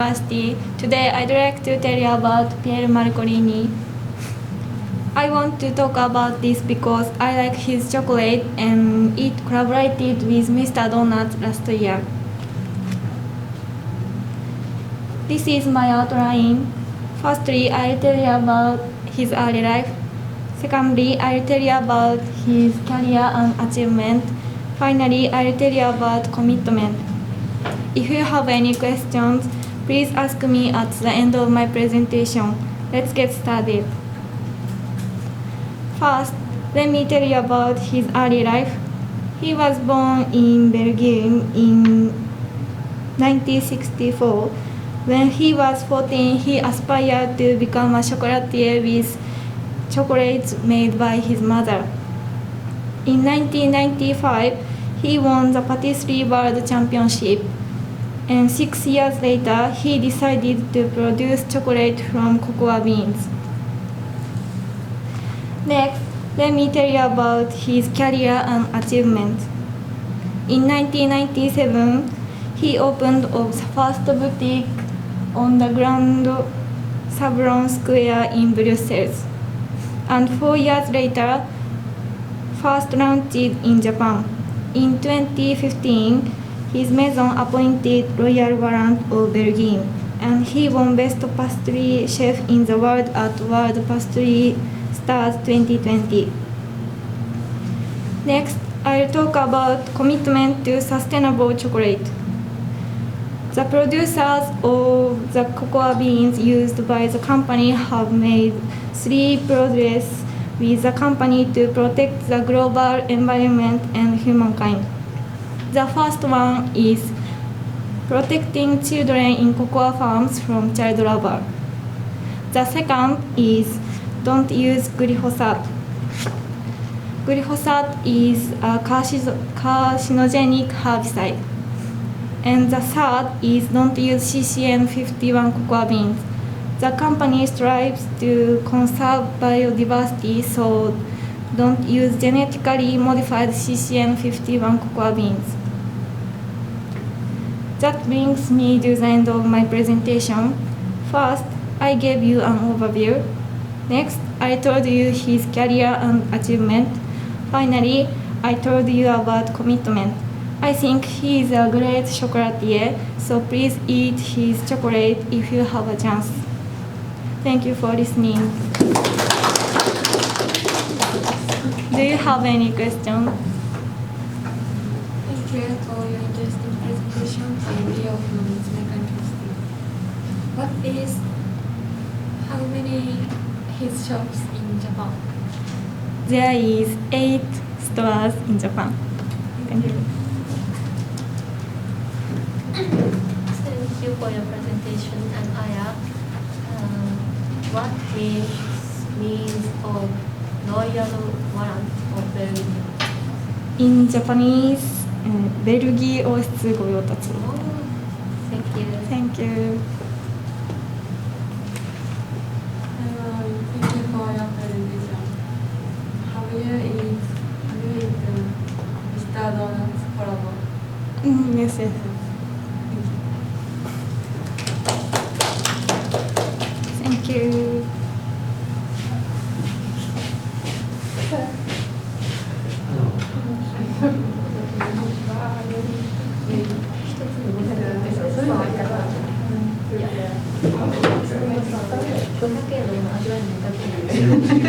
University. Today I'd like to tell you about Pier Marcolini. I want to talk about this because I like his chocolate and it collaborated with Mr. Donut last year. This is my outline. Firstly, I'll tell you about his early life. Secondly, I'll tell you about his career and achievement. Finally, I'll tell you about commitment. If you have any questions, please ask me at the end of my presentation. Let's get started. First, let me tell you about his early life. He was born in Belgium in 1964. When he was 14, he aspired to become a chocolatier with chocolates made by his mother. In 1995, he won the Patisserie World Championship, and 6 years later, he decided to produce chocolate from cocoa beans. Next, let me tell you about his career and achievements. In 1997, he opened the first boutique on the Grand Sablon Square in Brussels, and 4 years later, first launched in Japan. In 2015, his maison appointed Royal Warrant of Belgium, and he won Best Pastry Chef in the World at World Pastry Stars 2020. Next, I'll talk about commitment to sustainable chocolate. The producers of the cocoa beans used by the company have made 3 projects with the company to protect the global environment and humankind. The first one is protecting children in cocoa farms from child labor. The second is don't use glyphosate. Glyphosate is a carcinogenic herbicide. And the third is don't use CCN 51 cocoa beans. The company strives to conserve biodiversity, so don't use genetically modified CCN 51 cocoa beans. That brings me to the end of my presentation. First, I gave you an overview. Next, I told you his career and achievement. Finally, I told you about commitment. I think he is a great chocolatier, so please eat his chocolate if you have a chance. Thank you for listening. Do you have any questions? Thank you for your interesting presentation. I'm Leo from Mega Interesting. What is, how many his shops in Japan? There is 8 stores in Japan. Thank you. Thank you for your presentation, and Aya. What means of Royal Warrant of Belgium? In Japanese, ベルギー王室御用達。Oh, thank you. Thank you. Thank you for your presentation. Have you eaten Mr. Donut's collabo? Yes, yes. Thank you. $500円の味わいのだけ